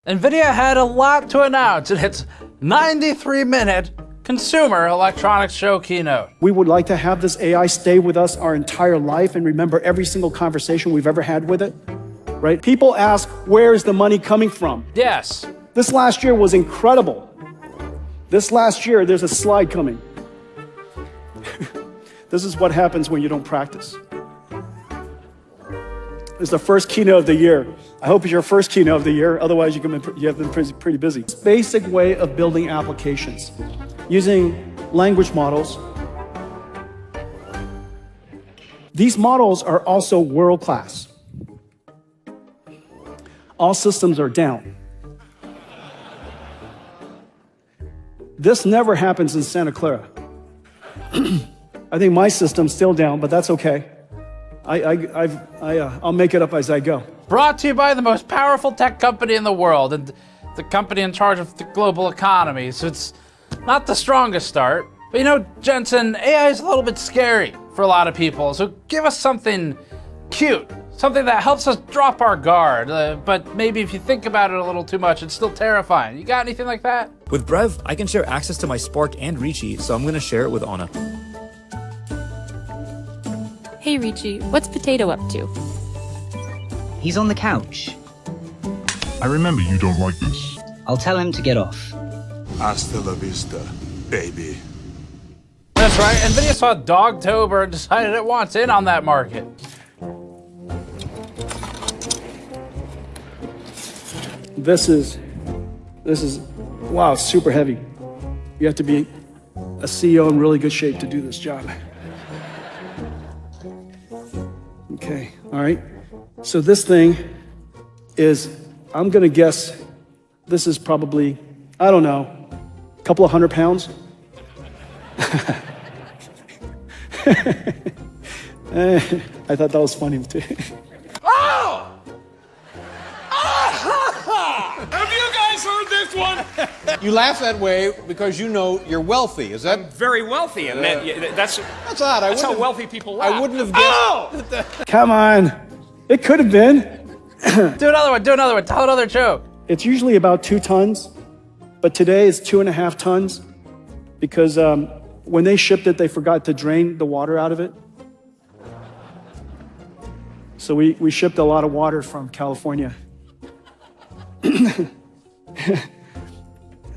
NVIDIA had a lot to announce in its 93-minute Consumer Electronics Show keynote. We would like to have this AI stay with us our entire life and remember every single conversation we've ever had with it, right? People ask, where is the money coming from? Yes. This last year was incredible. This last year, there's a slide coming. This is what happens when you don't practice. It's the first keynote of the year. I hope it's your first keynote of the year. Otherwise, you have been pretty busy. Basic way of building applications using language models. These models are also world-class. All systems are down. This never happens in Santa Clara. I think my system's still down, but that's okay. I'll make it up as I go. Brought to you by the most powerful tech company in the world and the company in charge of the global economy. So it's not the strongest start. But you know, Jensen, AI is a little bit scary for a lot of people. So give us something cute, something that helps us drop our guard. But maybe if you think about it a little too much, it's still terrifying. You got anything like that? With Brev, I can share access to my Spark and Ricci, so I'm gonna share it with Anna. Hey Ricci, what's Potato up to? He's on the couch. I remember you don't like this. I'll tell him to get off. Hasta la vista, baby. That's right, NVIDIA saw Dogtober and decided it wants in on that market. This is, wow, it's super heavy. You have to be a CEO in really good shape to do this job. Okay, all right. So this thing is, I'm gonna guess, this is probably, I don't know, a couple of 100 pounds. I thought that was funny too. Oh! Have you guys heard this one? You laugh that way because you know you're wealthy. Is that? I'm very wealthy, and that's odd. That's how wealthy people laugh. I wouldn't have guessed. Come on, it could have been. Do another one, tell another joke. It's usually about 2 tons, but today it's 2.5 tons because when they shipped it, they forgot to drain the water out of it. So we shipped a lot of water from California.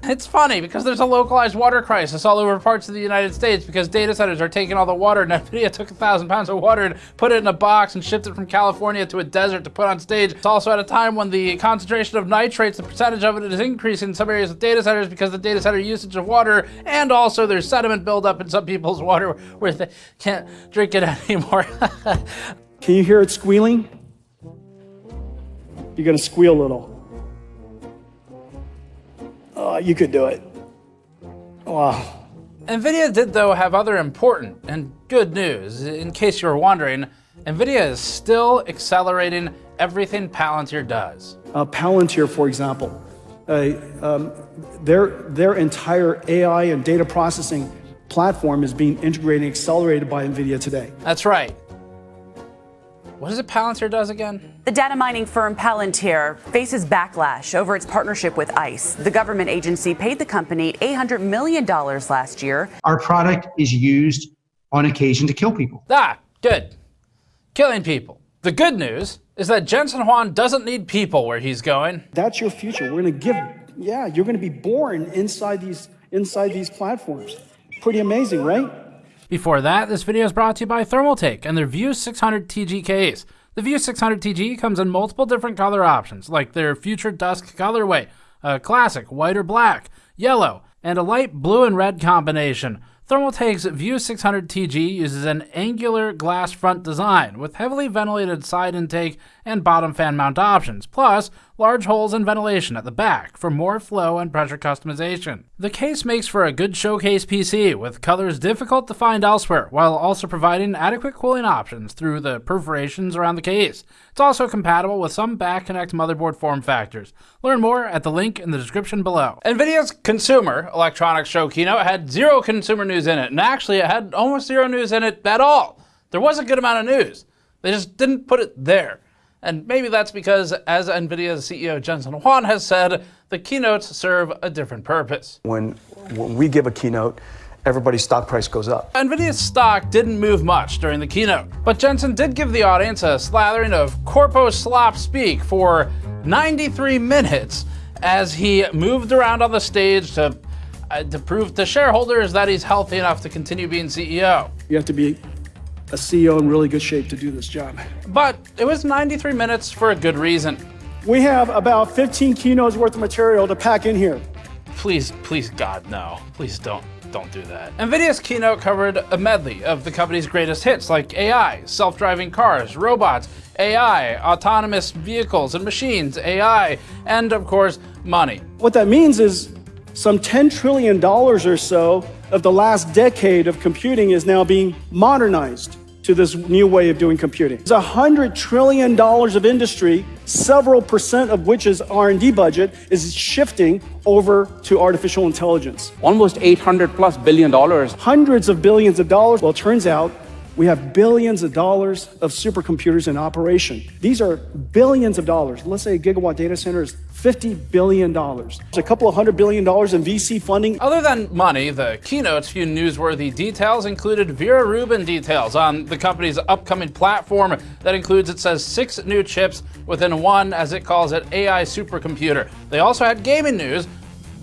It's funny because there's a localized water crisis all over parts of the United States because data centers are taking all the water, and NVIDIA took 1,000 pounds of water and put it in a box and shipped it from California to a desert to put on stage. It's also at a time when the concentration of nitrates, the percentage of it is increasing in some areas of data centers because of the data center usage of water, and also there's sediment buildup in some people's water where they can't drink it anymore. Can you hear it squealing? You're gonna squeal a little. Oh, you could do it. Wow. NVIDIA did, though, have other important and good news. In case you were wondering, NVIDIA is still accelerating everything Palantir does. Palantir, for example, their entire AI and data processing platform is being integrated and accelerated by NVIDIA today. That's right. What is it Palantir does again? The data mining firm Palantir faces backlash over its partnership with ICE. The government agency paid the company $800 million last year. Our product is used on occasion to kill people. Ah, good. Killing people. The good news is that Jensen Huang doesn't need people where he's going. That's your future. We're going to you're going to be born inside these platforms. Pretty amazing, right? Before that, this video is brought to you by Thermaltake and their View 600 TG case. The View 600 TG comes in multiple different color options, like their Future Dusk colorway, a classic white or black, yellow, and a light blue and red combination. Thermaltake's View 600 TG uses an angular glass front design with heavily ventilated side intake and bottom fan mount options, plus large holes in ventilation at the back for more flow and pressure customization. The case makes for a good showcase PC with colors difficult to find elsewhere, while also providing adequate cooling options through the perforations around the case. It's also compatible with some back connect motherboard form factors. Learn more at the link in the description below. NVIDIA's Consumer Electronics Show keynote had zero consumer news in it, and actually it had almost zero news in it at all. There was a good amount of news. They just didn't put it there. And maybe that's because, as NVIDIA's CEO Jensen Huang has said, the keynotes serve a different purpose. When we give a keynote, everybody's stock price goes up. NVIDIA's stock didn't move much during the keynote, but Jensen did give the audience a slathering of corpo slop speak for 93 minutes as he moved around on the stage to prove to shareholders that he's healthy enough to continue being CEO. You have to be a CEO in really good shape to do this job. But it was 93 minutes for a good reason. We have about 15 keynotes worth of material to pack in here. Please, God, no. Please don't do that. NVIDIA's keynote covered a medley of the company's greatest hits like AI, self-driving cars, robots, AI, autonomous vehicles and machines, AI, and of course, money. What that means is some $10 trillion or so of the last decade of computing is now being modernized to this new way of doing computing. It's $100 trillion of industry, several percent of which is R&D budget, is shifting over to artificial intelligence. Almost $800+ billion. Hundreds of billions of dollars. Well, it turns out we have billions of dollars of supercomputers in operation. These are billions of dollars. Let's say a gigawatt data center is $50 billion. There's a couple of $100 billion in VC funding. Other than money, the keynote's few newsworthy details included Vera Rubin details on the company's upcoming platform that includes, it says, 6 new chips within one, as it calls it, AI supercomputer. They also had gaming news,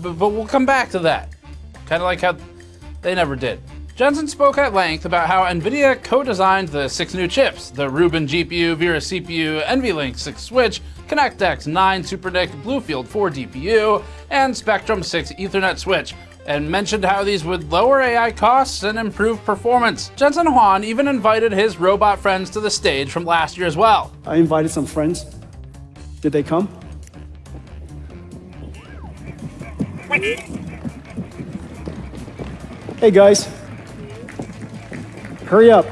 but we'll come back to that. Kind of like how they never did. Jensen spoke at length about how NVIDIA co-designed the 6 new chips, the Rubin GPU, Vera CPU, NVLink 6 switch, ConnectX 9 SuperNIC Bluefield 4 DPU, and Spectrum 6 Ethernet switch, and mentioned how these would lower AI costs and improve performance. Jensen Huang even invited his robot friends to the stage from last year as well. I invited some friends. Did they come? Hey guys. Hurry up.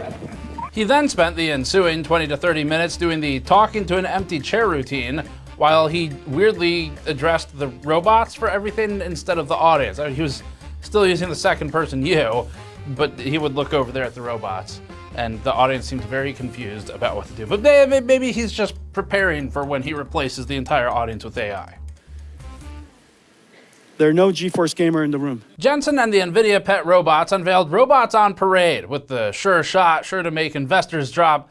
He then spent the ensuing 20 to 30 minutes doing the talking to an empty chair routine while he weirdly addressed the robots for everything instead of the audience. I mean, he was still using the second person you, but he would look over there at the robots and the audience seemed very confused about what to do. But maybe he's just preparing for when he replaces the entire audience with AI. There are no GeForce gamer in the room. Jensen and the NVIDIA pet robots unveiled Robots on Parade with the sure shot, sure to make investors drop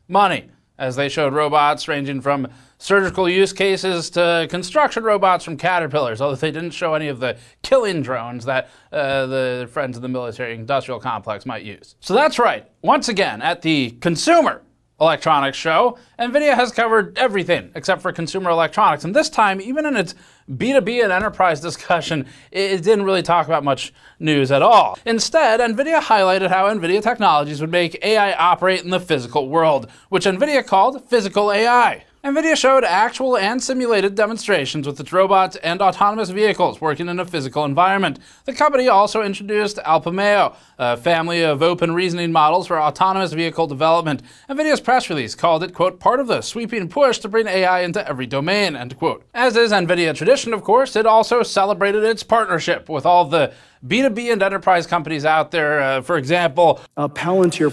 money, as they showed robots ranging from surgical use cases to construction robots from Caterpillars, although they didn't show any of the killing drones that the friends of the military industrial complex might use. So that's right, once again, at the Consumer Electronics Show, NVIDIA has covered everything except for consumer electronics, and this time, even in its B2B and enterprise discussion, it didn't really talk about much news at all. Instead, NVIDIA highlighted how NVIDIA technologies would make AI operate in the physical world, which NVIDIA called physical AI. NVIDIA showed actual and simulated demonstrations with its robots and autonomous vehicles working in a physical environment. The company also introduced Alpameo, a family of open reasoning models for autonomous vehicle development. NVIDIA's press release called it, quote, part of the sweeping push to bring AI into every domain, end quote. As is NVIDIA tradition, of course, it also celebrated its partnership with all the B2B and enterprise companies out there. For example, Palantir.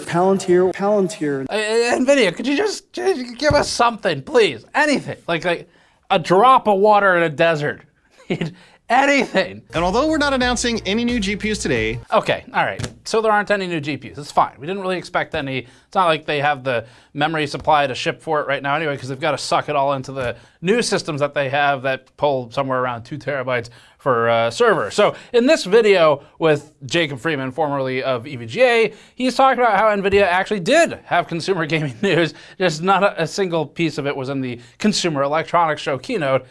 NVIDIA, could you just give us something, please? Anything. Like a drop of water in a desert. Anything. And although we're not announcing any new GPUs today. Okay, all right. So there aren't any new GPUs. It's fine. We didn't really expect any. It's not like they have the memory supply to ship for it right now anyway, because they've got to suck it all into the new systems that they have that pull somewhere around 2 terabytes for server. So in this video with Jacob Freeman, formerly of EVGA, he's talking about how NVIDIA actually did have consumer gaming news, just not a single piece of it was in the Consumer Electronics Show keynote.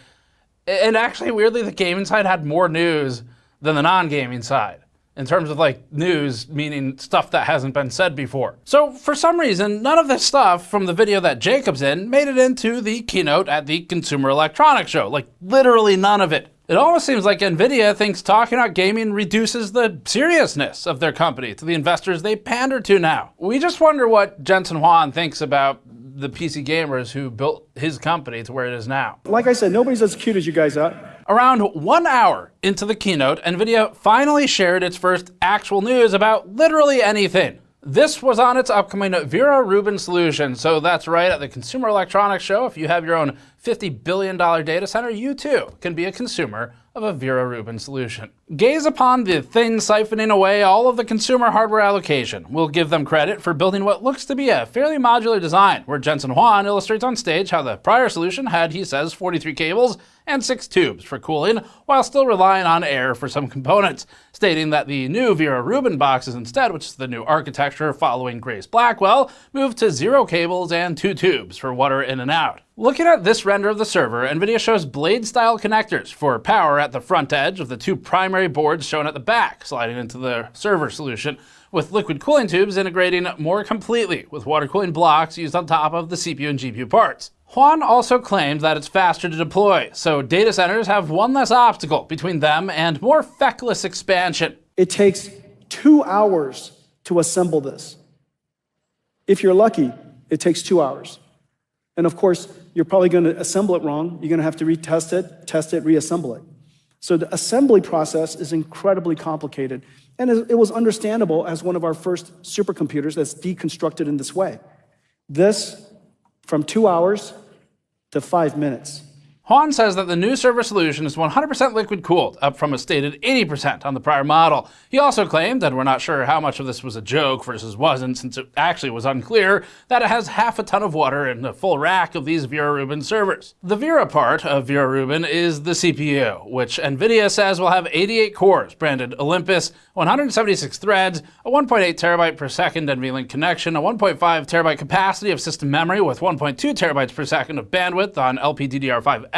And actually, weirdly, the gaming side had more news than the non-gaming side, in terms of like news, meaning stuff that hasn't been said before. So for some reason, none of this stuff from the video that Jacob's in made it into the keynote at the Consumer Electronics Show, like literally none of it. It almost seems like NVIDIA thinks talking about gaming reduces the seriousness of their company to the investors they pander to now. We just wonder what Jensen Huang thinks about the PC gamers who built his company to where it is now. Like I said, nobody's as cute as you guys are. Around 1 hour into the keynote, NVIDIA finally shared its first actual news about literally anything. This was on its upcoming Vera Rubin solution. So that's right, at the Consumer Electronics Show, if you have your own $50 billion data center, you too can be a consumer of a Vera Rubin solution. Gaze upon the thing siphoning away all of the consumer hardware allocation. We'll give them credit for building what looks to be a fairly modular design, where Jensen Huang illustrates on stage how the prior solution had, he says, 43 cables and 6 tubes for cooling, while still relying on air for some components, stating that the new Vera Rubin boxes instead, which is the new architecture following Grace Blackwell, moved to 0 cables and 2 tubes for water in and out. Looking at this render of the server, NVIDIA shows blade-style connectors for power at the front edge of the 2 primary boards shown at the back, sliding into the server solution, with liquid cooling tubes integrating more completely with water cooling blocks used on top of the CPU and GPU parts. Huang also claimed that it's faster to deploy, so data centers have one less obstacle between them and more feckless expansion. It takes 2 hours to assemble this. If you're lucky, it takes 2 hours. And of course, you're probably going to assemble it wrong. You're going to have to retest it, test it, reassemble it. So the assembly process is incredibly complicated. And it was understandable as one of our first supercomputers that's deconstructed in this way. This, from 2 hours to 5 minutes. Huang says that the new server solution is 100% liquid cooled, up from a stated 80% on the prior model. He also claimed, and we're not sure how much of this was a joke versus wasn't, since it actually was unclear, that it has half a ton of water in a full rack of these Vera Rubin servers. The Vera part of Vera Rubin is the CPU, which NVIDIA says will have 88 cores, branded Olympus, 176 threads, a 1.8 terabyte per second NVLink connection, a 1.5 terabyte capacity of system memory with 1.2 terabytes per second of bandwidth on LPDDR5X,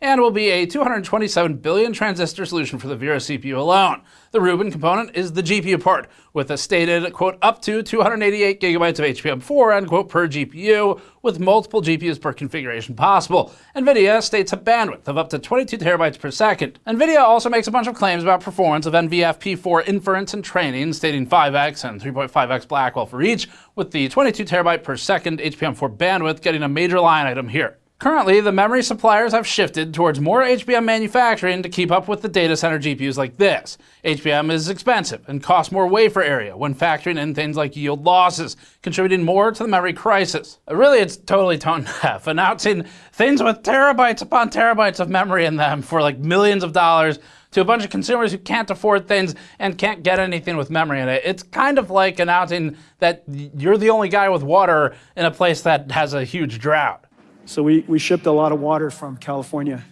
and will be a 227 billion transistor solution for the Vera CPU alone. The Rubin component is the GPU part, with a stated, quote, up to 288 gigabytes of HBM4, end quote, per GPU, with multiple GPUs per configuration possible. NVIDIA states a bandwidth of up to 22 terabytes per second. NVIDIA also makes a bunch of claims about performance of NVFP4 inference and training, stating 5x and 3.5x Blackwell for each, with the 22 terabyte per second HBM4 bandwidth getting a major line item here. Currently, the memory suppliers have shifted towards more HBM manufacturing to keep up with the data center GPUs like this. HBM is expensive and costs more wafer area when factoring in things like yield losses, contributing more to the memory crisis. Really, it's totally tone deaf, announcing things with terabytes upon terabytes of memory in them for like millions of dollars to a bunch of consumers who can't afford things and can't get anything with memory in it. It's kind of like announcing that you're the only guy with water in a place that has a huge drought. So we shipped a lot of water from California.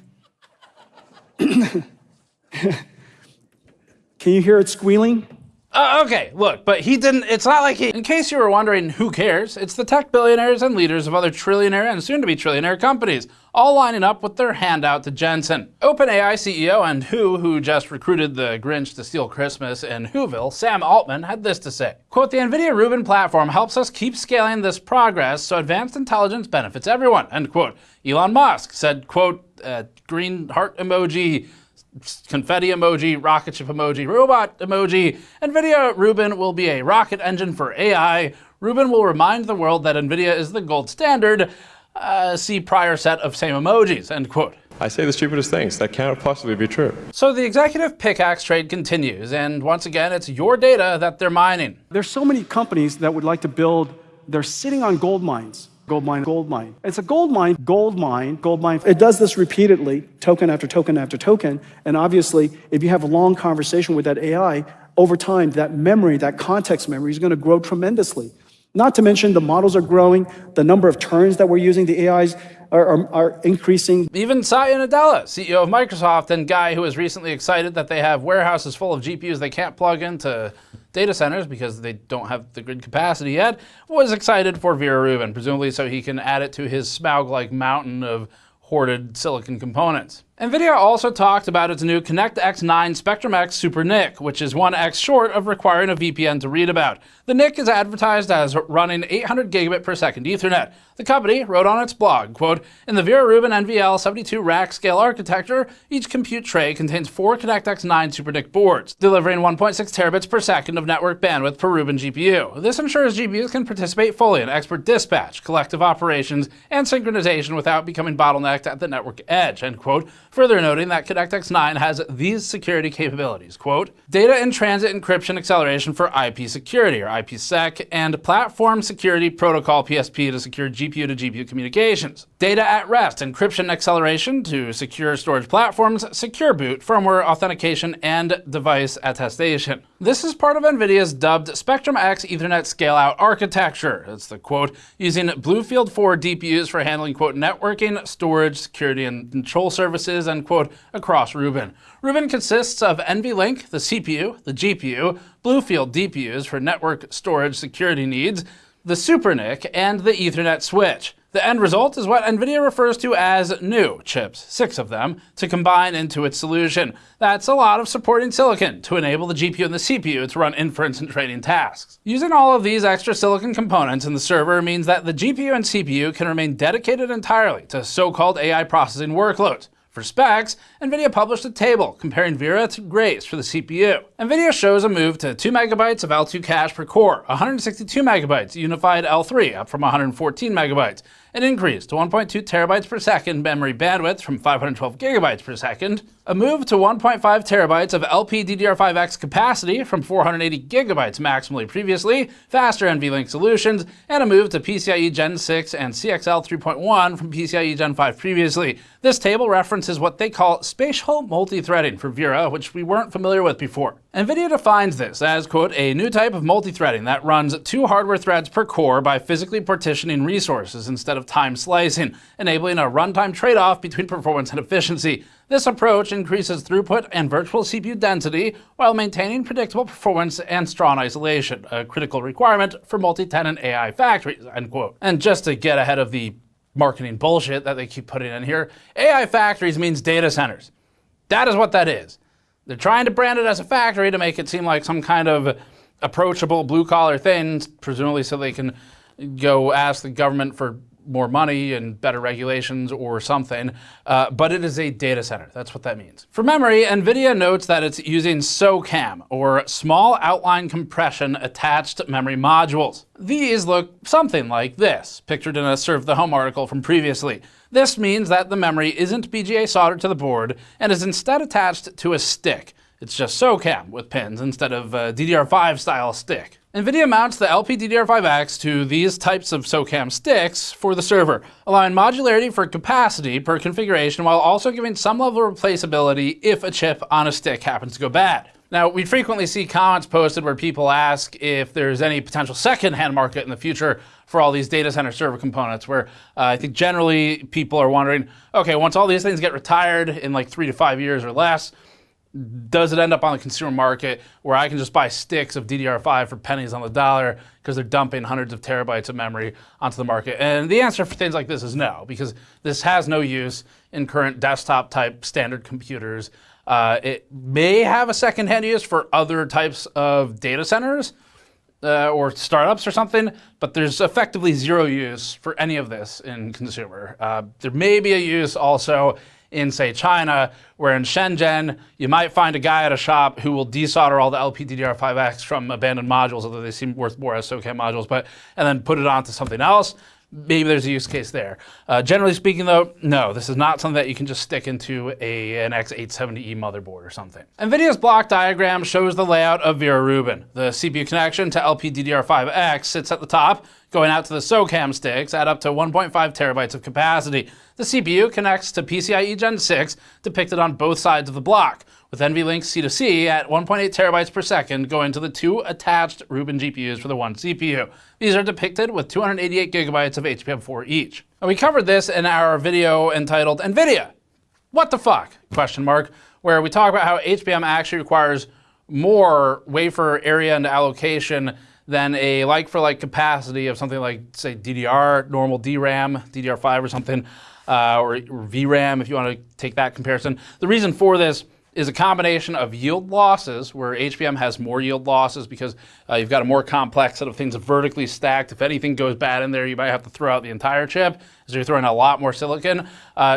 Can you hear it squealing? Okay, look, but he didn't, it's not like he, in case you were wondering who cares, it's the tech billionaires and leaders of other trillionaire and soon-to-be trillionaire companies, all lining up with their handout to Jensen. OpenAI CEO and who just recruited the Grinch to steal Christmas in Whoville, Sam Altman, had this to say. Quote, the NVIDIA Rubin platform helps us keep scaling this progress so advanced intelligence benefits everyone, end quote. Elon Musk said, quote, green heart emoji, confetti emoji, rocket ship emoji, robot emoji. NVIDIA Rubin will be a rocket engine for AI. Rubin will remind the world that NVIDIA is the gold standard. See prior set of same emojis, end quote. I say the stupidest things. That cannot possibly be true. So the executive pickaxe trade continues, and once again, it's your data that they're mining. There's so many companies that would like to build, they're sitting on gold mines. Gold mine, gold mine. It's a gold mine, gold mine, gold mine. It does this repeatedly, token after token after token. And obviously, if you have a long conversation with that AI, over time, that memory, that context memory is going to grow tremendously. Not to mention the models are growing, the number of turns that we're using, the AIs are increasing. Even Satya Nadella, CEO of Microsoft and guy who was recently excited that they have warehouses full of GPUs they can't plug into data centers because they don't have the grid capacity yet, was excited for Vera Rubin, presumably so he can add it to his Smaug-like mountain of hoarded silicon components. NVIDIA also talked about its new Connect X9 Spectrum X Super NIC, which is 1x short of requiring a VPN to read about. The NIC is advertised as running 800 gigabit per second Ethernet. The company wrote on its blog, quote, "In the Vera Rubin NVL72 rack scale architecture, each compute tray contains 4 ConnectX-9 SuperNIC boards, delivering 1.6 terabits per second of network bandwidth per Rubin GPU. This ensures GPUs can participate fully in expert dispatch, collective operations, and synchronization without becoming bottlenecked at the network edge," end quote, further noting that ConnectX-9 has these security capabilities, quote, "Data in transit encryption acceleration for IP security, or IPsec, and platform security protocol PSP to secure GPU to GPU communications. Data at rest encryption acceleration to secure storage platforms, secure boot, firmware authentication, and device attestation." This is part of NVIDIA's dubbed Spectrum-X Ethernet scale-out architecture. It's the quote, "using Bluefield 4 DPUs for handling, quote, networking, storage, security, and control services," end quote, across Rubin. Rubin consists of NVLink, the CPU, the GPU, Bluefield DPUs for network storage security needs, the SuperNIC, and the Ethernet switch. The end result is what NVIDIA refers to as new chips, 6 of them, to combine into its solution. That's a lot of supporting silicon to enable the GPU and the CPU to run inference and training tasks. Using all of these extra silicon components in the server means that the GPU and CPU can remain dedicated entirely to so-called AI processing workloads. For specs, NVIDIA published a table comparing Vera to Grace for the CPU. NVIDIA shows a move to 2 megabytes of L2 cache per core, 162 megabytes unified L3 up from 114 megabytes, an increase to 1.2 terabytes per second memory bandwidth from 512 gigabytes per second, a move to 1.5 terabytes of LPDDR5X capacity from 480 gigabytes maximally previously, faster NVLink solutions, and a move to PCIe Gen 6 and CXL 3.1 from PCIe Gen 5 previously. This table references what they call spatial multi-threading for Vera, which we weren't familiar with before. NVIDIA defines this as, quote, "a new type of multi-threading that runs 2 hardware threads per core by physically partitioning resources instead of time slicing, enabling a runtime trade-off between performance and efficiency. This approach increases throughput and virtual CPU density while maintaining predictable performance and strong isolation, a critical requirement for multi-tenant AI factories," end quote. And just to get ahead of the marketing bullshit that they keep putting in here, AI factories means data centers. That is what that is. They're trying to brand it as a factory to make it seem like some kind of approachable blue-collar thing, presumably so they can go ask the government for more money and better regulations or something, but it is a data center. That's what that means. For memory, NVIDIA notes that it's using SOCAM, or small outline compression attached memory modules. These look something like this, pictured in a Serve the Home article from previously. This means that the memory isn't BGA soldered to the board and is instead attached to a stick. It's just SOCAM with pins instead of a DDR5 style stick. NVIDIA mounts the LPDDR5X to these types of SOCAM sticks for the server, allowing modularity for capacity per configuration while also giving some level of replaceability if a chip on a stick happens to go bad. Now, we frequently see comments posted where people ask if there's any potential second-hand market in the future for all these data center server components, where I think generally people are wondering, okay, once all these things get retired in like 3 to 5 years or less, does it end up on the consumer market where I can just buy sticks of DDR5 for pennies on the dollar because they're dumping hundreds of terabytes of memory onto the market? And the answer for things like this is no, because this has no use in current desktop type standard computers. It may have a second-hand use for other types of data centers or startups or something, but there's effectively zero use for any of this in consumer. There may be a use also in, say, China, where in Shenzhen, you might find a guy at a shop who will desolder all the LPDDR5X from abandoned modules, although they seem worth more as SOCAM modules, and then put it onto something else. Maybe there's a use case there. Generally speaking, though, no, this is not something that you can just stick into an X870E motherboard or something. NVIDIA's block diagram shows the layout of Vera Rubin. The CPU connection to LPDDR5X sits at the top, going out to the SOCAM sticks at up to 1.5 terabytes of capacity. The CPU connects to PCIe Gen 6, depicted on both sides of the block, with NVLink C2C at 1.8 terabytes per second going to the 2 attached Rubin GPUs for the 1 CPU. These are depicted with 288 gigabytes of HBM4 each. And we covered this in our video entitled NVIDIA, what the fuck? Question mark, where we talk about how HBM actually requires more wafer area and allocation than a like-for-like capacity of something like, say, DDR, normal DRAM, DDR5 or something, or VRAM if you want to take that comparison. The reason for this is a combination of yield losses, where HBM has more yield losses because you've got a more complex set of things vertically stacked. If anything goes bad in there, you might have to throw out the entire chip, so you're throwing a lot more silicon.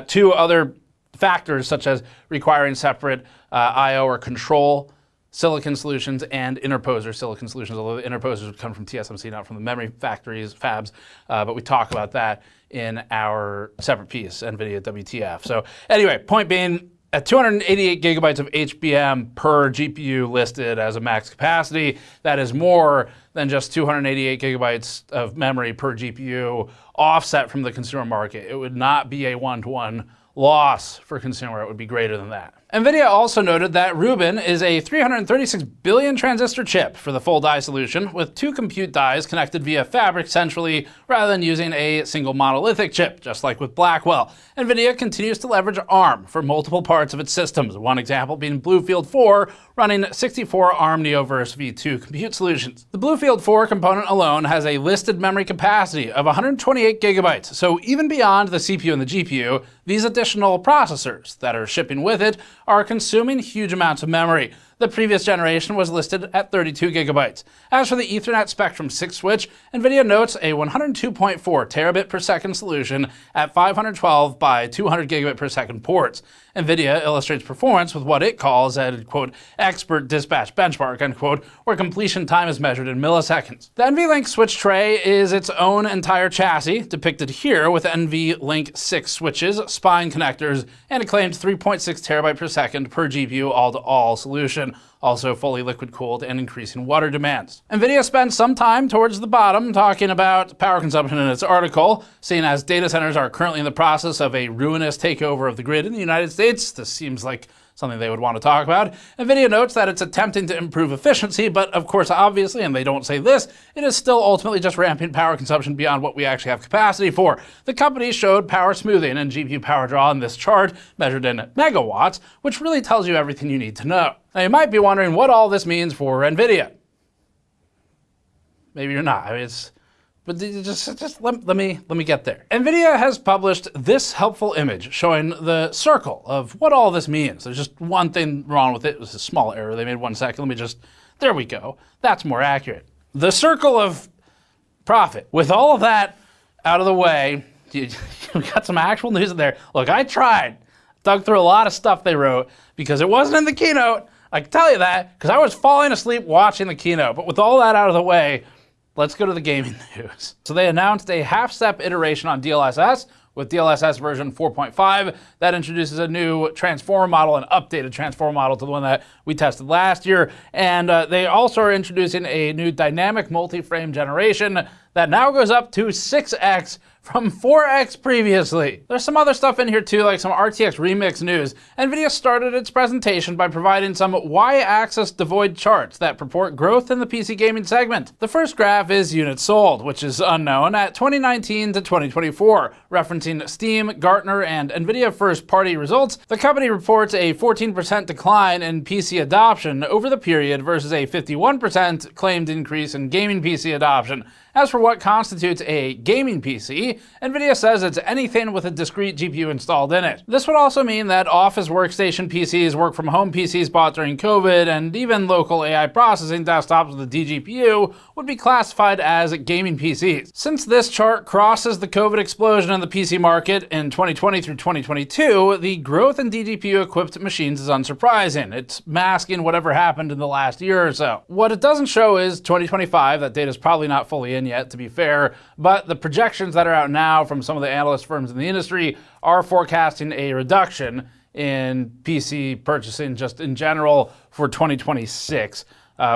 Two other factors, such as requiring separate I/O or control silicon solutions and interposer silicon solutions, although the interposers would come from TSMC, not from the memory factories, fabs, but we talk about that in our separate piece, NVIDIA WTF. So anyway, point being, at 288 gigabytes of HBM per GPU listed as a max capacity, that is more than just 288 gigabytes of memory per GPU offset from the consumer market. It would not be a one-to-one loss for consumer. It would be greater than that. NVIDIA also noted that Rubin is a 336 billion transistor chip for the full die solution, with 2 compute dies connected via fabric centrally rather than using a single monolithic chip, just like with Blackwell. NVIDIA continues to leverage ARM for multiple parts of its systems, one example being Bluefield 4 running 64 ARM Neoverse v2 compute solutions. The Bluefield 4 component alone has a listed memory capacity of 128 gigabytes, so even beyond the CPU and the GPU, these additional processors that are shipping with it are consuming huge amounts of memory. The previous generation was listed at 32 gigabytes. As for the Ethernet Spectrum 6 switch, NVIDIA notes a 102.4 terabit per second solution at 512 by 200 gigabit per second ports. NVIDIA illustrates performance with what it calls a, quote, expert dispatch benchmark, unquote, where completion time is measured in milliseconds. The NVLink switch tray is its own entire chassis, depicted here with NVLink 6 switches, spine connectors, and a claimed 3.6 terabyte per second per GPU all-to-all solution, also fully liquid-cooled and increasing water demands. NVIDIA spends some time towards the bottom talking about power consumption in its article, seeing as data centers are currently in the process of a ruinous takeover of the grid in the United States. This seems like something they would want to talk about. NVIDIA notes that it's attempting to improve efficiency, but of course, obviously, and they don't say this, it is still ultimately just ramping power consumption beyond what we actually have capacity for. The company showed power smoothing and GPU power draw in this chart, measured in megawatts, which really tells you everything you need to know. Now, you might be wondering what all this means for NVIDIA. Maybe you're not. I mean, but just let me get there. NVIDIA has published this helpful image showing the circle of what all this means. There's just one thing wrong with it. It was a small error they made 1 second. There we go. That's more accurate. The circle of profit. With all of that out of the way, we got some actual news in there. Look, I tried. Dug through a lot of stuff they wrote because it wasn't in the keynote. I can tell you that because I was falling asleep watching the keynote. But with all that out of the way, let's go to the gaming news. So they announced a half-step iteration on DLSS with DLSS version 4.5 that introduces a new transformer model, an updated transformer model to the one that we tested last year. And they also are introducing a new dynamic multi-frame generation that now goes up to 6x from 4x previously. There's some other stuff in here too, like some RTX remix news. NVIDIA started its presentation by providing some y-axis devoid charts that purport growth in the PC gaming segment. The first graph is units sold, which is unknown, at 2019 to 2024. Referencing Steam, Gartner, and NVIDIA first-party results, the company reports a 14% decline in PC adoption over the period versus a 51% claimed increase in gaming PC adoption. As for what constitutes a gaming PC, NVIDIA says it's anything with a discrete GPU installed in it. This would also mean that office workstation PCs, work-from-home PCs bought during COVID, and even local AI processing desktops with a DGPU would be classified as gaming PCs. Since this chart crosses the COVID explosion in the PC market in 2020 through 2022, the growth in DGPU-equipped machines is unsurprising. It's masking whatever happened in the last year or so. What it doesn't show is 2025. That data's probably not fully in yet, to be fair, but the projections that are out now from some of the analyst firms in the industry are forecasting a reduction in PC purchasing just in general for 2026.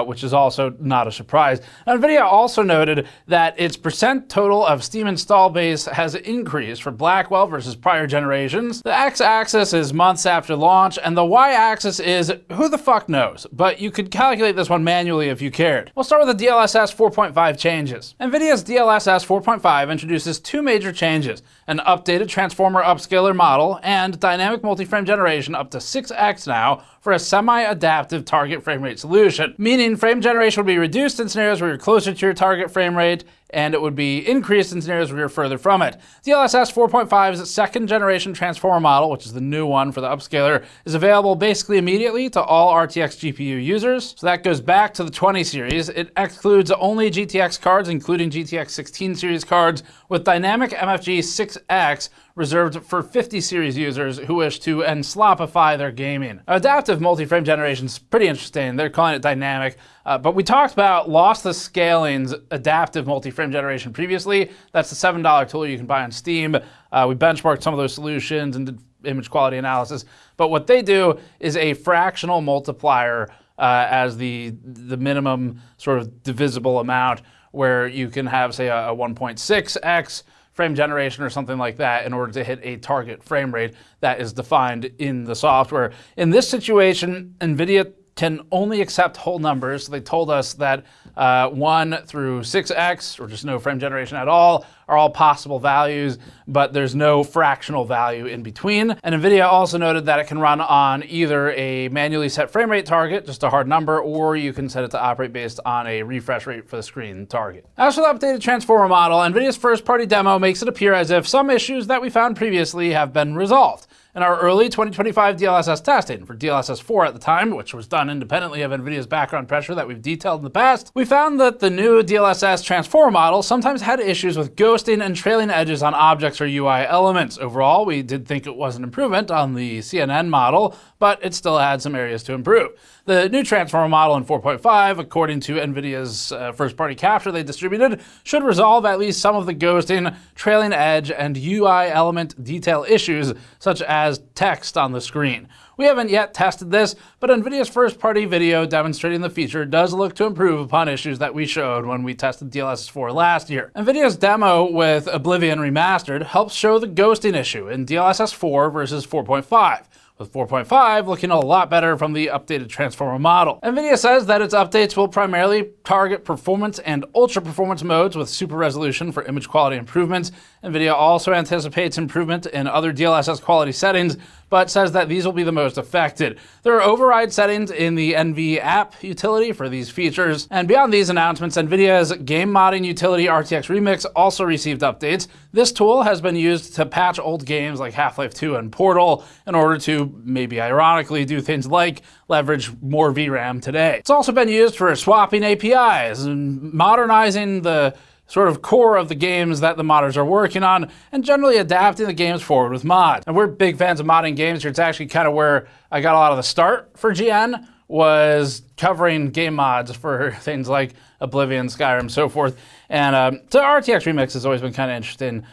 Which is also not a surprise. NVIDIA also noted that its percent total of Steam install base has increased for Blackwell versus prior generations. The x-axis is months after launch, and the y-axis is who the fuck knows, but you could calculate this one manually if you cared. We'll start with the DLSS 4.5 changes. NVIDIA's DLSS 4.5 introduces 2 major changes: an updated transformer upscaler model and dynamic multi-frame generation up to 6x now for a semi-adaptive target frame rate solution, meaning frame generation will be reduced in scenarios where you're closer to your target frame rate and it would be increased in scenarios where you're further from it. DLSS 4.5's second generation transformer model, which is the new one for the upscaler, is available basically immediately to all RTX GPU users. So that goes back to the 20 series. It excludes only GTX cards, including GTX 16 series cards, with dynamic MFG 6X reserved for 50 series users who wish to enslopify their gaming. Adaptive multi-frame generation is pretty interesting. They're calling it dynamic, but we talked about Lossless Scaling's adaptive multi-frame generation previously. That's the $7 tool you can buy on Steam. We benchmarked some of those solutions and did image quality analysis, but what they do is a fractional multiplier as the minimum sort of divisible amount, where you can have, say, a 1.6x frame generation or something like that in order to hit a target frame rate that is defined in the software. In this situation, NVIDIA can only accept whole numbers. So they told us that 1 through 6x, or just no frame generation at all, are all possible values, but there's no fractional value in between. And NVIDIA also noted that it can run on either a manually set frame rate target, just a hard number, or you can set it to operate based on a refresh rate for the screen target. As for the updated transformer model, NVIDIA's first-party demo makes it appear as if some issues that we found previously have been resolved. In our early 2025 DLSS testing, for DLSS 4 at the time, which was done independently of NVIDIA's background pressure that we've detailed in the past, we found that the new DLSS transformer model sometimes had issues with ghosting and trailing edges on objects or UI elements. Overall, we did think it was an improvement on the CNN model, but it still had some areas to improve. The new transformer model in 4.5, according to NVIDIA's first-party capture they distributed, should resolve at least some of the ghosting, trailing edge, and UI element detail issues, such as text on the screen. We haven't yet tested this, but NVIDIA's first-party video demonstrating the feature does look to improve upon issues that we showed when we tested DLSS 4 last year. NVIDIA's demo with Oblivion Remastered helps show the ghosting issue in DLSS 4 versus 4.5. With 4.5 looking a lot better from the updated transformer model. NVIDIA says that its updates will primarily target performance and ultra-performance modes with super resolution for image quality improvements. NVIDIA also anticipates improvement in other DLSS quality settings, but says that these will be the most affected. There are override settings in the NV app utility for these features. And beyond these announcements, NVIDIA's game modding utility RTX Remix also received updates. This tool has been used to patch old games like Half-Life 2 and Portal in order to, maybe ironically, do things like leverage more VRAM today. It's also been used for swapping APIs and modernizing the sort of core of the games that the modders are working on, and generally adapting the games forward with mods. And we're big fans of modding games here. It's actually kind of where I got a lot of the start for GN, was covering game mods for things like Oblivion, Skyrim, so forth. And so RTX Remix has always been kind of interesting,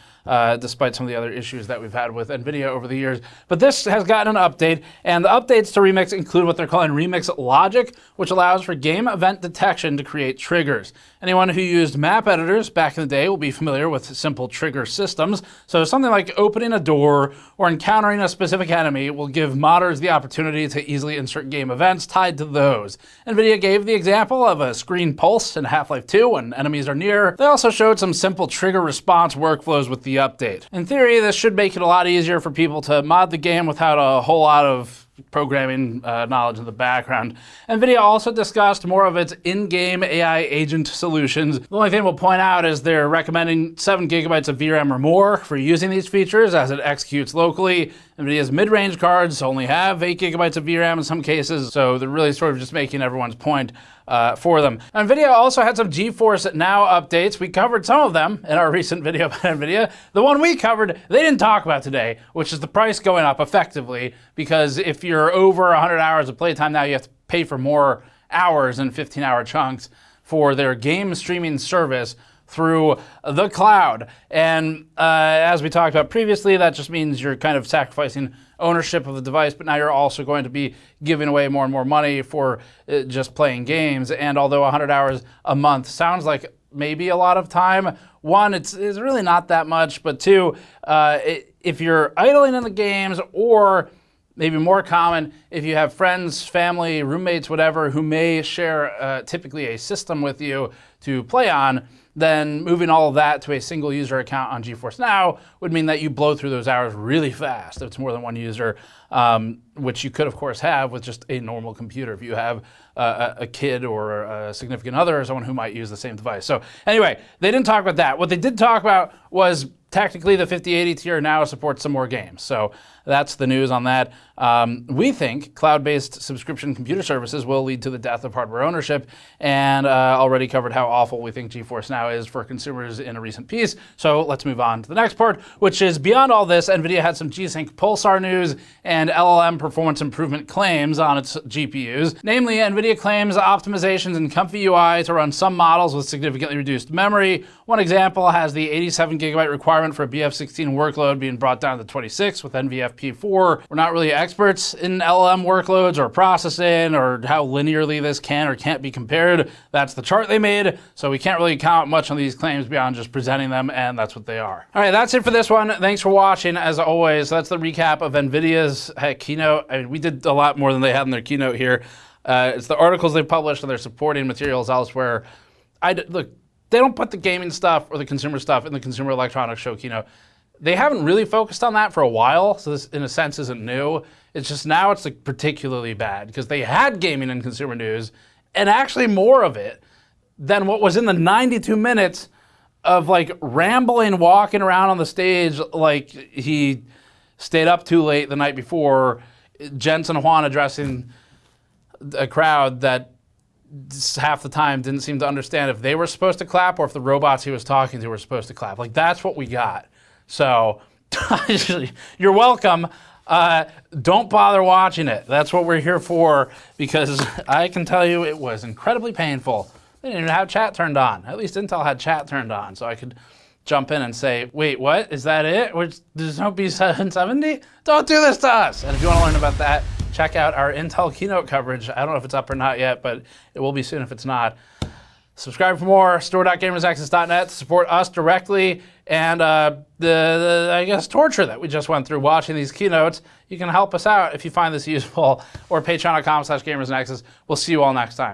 despite some of the other issues that we've had with NVIDIA over the years. But this has gotten an update, and the updates to Remix include what they're calling Remix Logic, which allows for game event detection to create triggers. Anyone who used map editors back in the day will be familiar with simple trigger systems. So something like opening a door or encountering a specific enemy will give modders the opportunity to easily insert game events tied to those. NVIDIA gave the example of a screen pulse in Half-Life 2 when enemies are near. They also showed some simple trigger response workflows with the update. In theory, this should make it a lot easier for people to mod the game without a whole lot of programming knowledge in the background. NVIDIA also discussed more of its in-game AI agent solutions. The only thing we'll point out is they're recommending 7 gigabytes of VRAM or more for using these features as it executes locally. NVIDIA's mid-range cards only have 8 gigabytes of VRAM in some cases, so they're really sort of just making everyone's point for them. NVIDIA also had some GeForce Now updates. We covered some of them in our recent video about NVIDIA. The one we covered, they didn't talk about today, which is the price going up effectively, because if you're over 100 hours of playtime now, you have to pay for more hours in 15-hour chunks for their game streaming service through the cloud. And as we talked about previously, that just means you're kind of sacrificing ownership of the device, but now you're also going to be giving away more and more money for just playing games. And although 100 hours a month sounds like maybe a lot of time, one, it's really not that much, but two, if you're idling in the games or maybe more common if you have friends, family, roommates, whatever, who may share typically a system with you to play on, then moving all of that to a single user account on GeForce Now would mean that you blow through those hours really fast if it's more than one user, which you could, of course, have with just a normal computer if you have a kid or a significant other or someone who might use the same device. So anyway, they didn't talk about that. What they did talk about was technically the 5080 tier now supports some more games. So that's the news on that. We think cloud-based subscription computer services will lead to the death of hardware ownership, and already covered how awful we think GeForce Now is for consumers in a recent piece. So let's move on to the next part, which is beyond all this, NVIDIA had some G-Sync Pulsar news and LLM performance improvement claims on its GPUs. Namely, NVIDIA claims optimizations in Comfy UI to run some models with significantly reduced memory. One example has the 87 gigabyte requirement for a BF16 workload being brought down to 26 with NVFP4. We're not really experts in LLM workloads or processing or how linearly this can or can't be compared. That's the chart they made, so we can't really comment much on these claims beyond just presenting them, and that's what they are. All right, that's it for this one. Thanks for watching. As always, that's the recap of NVIDIA's keynote. I mean, we did a lot more than they had in their keynote here. It's the articles they published and their supporting materials elsewhere. Look, they don't put the gaming stuff or the consumer stuff in the Consumer Electronics Show keynote. They haven't really focused on that for a while, so this, in a sense, isn't new. It's just now it's like particularly bad because they had gaming and consumer news, and actually more of it than what was in the 92 minutes of like rambling, walking around on the stage like he stayed up too late the night before, Jensen Huang addressing a crowd that half the time didn't seem to understand if they were supposed to clap or if the robots he was talking to were supposed to clap. Like, that's what we got. So you're welcome. Don't bother watching it. That's what we're here for, because I can tell you it was incredibly painful. They didn't even have chat turned on. At least Intel had chat turned on, so I could jump in and say, wait, what? Is that it? There's no B770? Don't do this to us. And if you want to learn about that, check out our Intel keynote coverage. I don't know if it's up or not yet, but it will be soon if it's not. Subscribe for more. Store.gamersaccess.net to support us directly, and the I guess, torture that we just went through watching these keynotes. You can help us out if you find this useful, or patreon.com/gamersnexus. We'll see you all next time.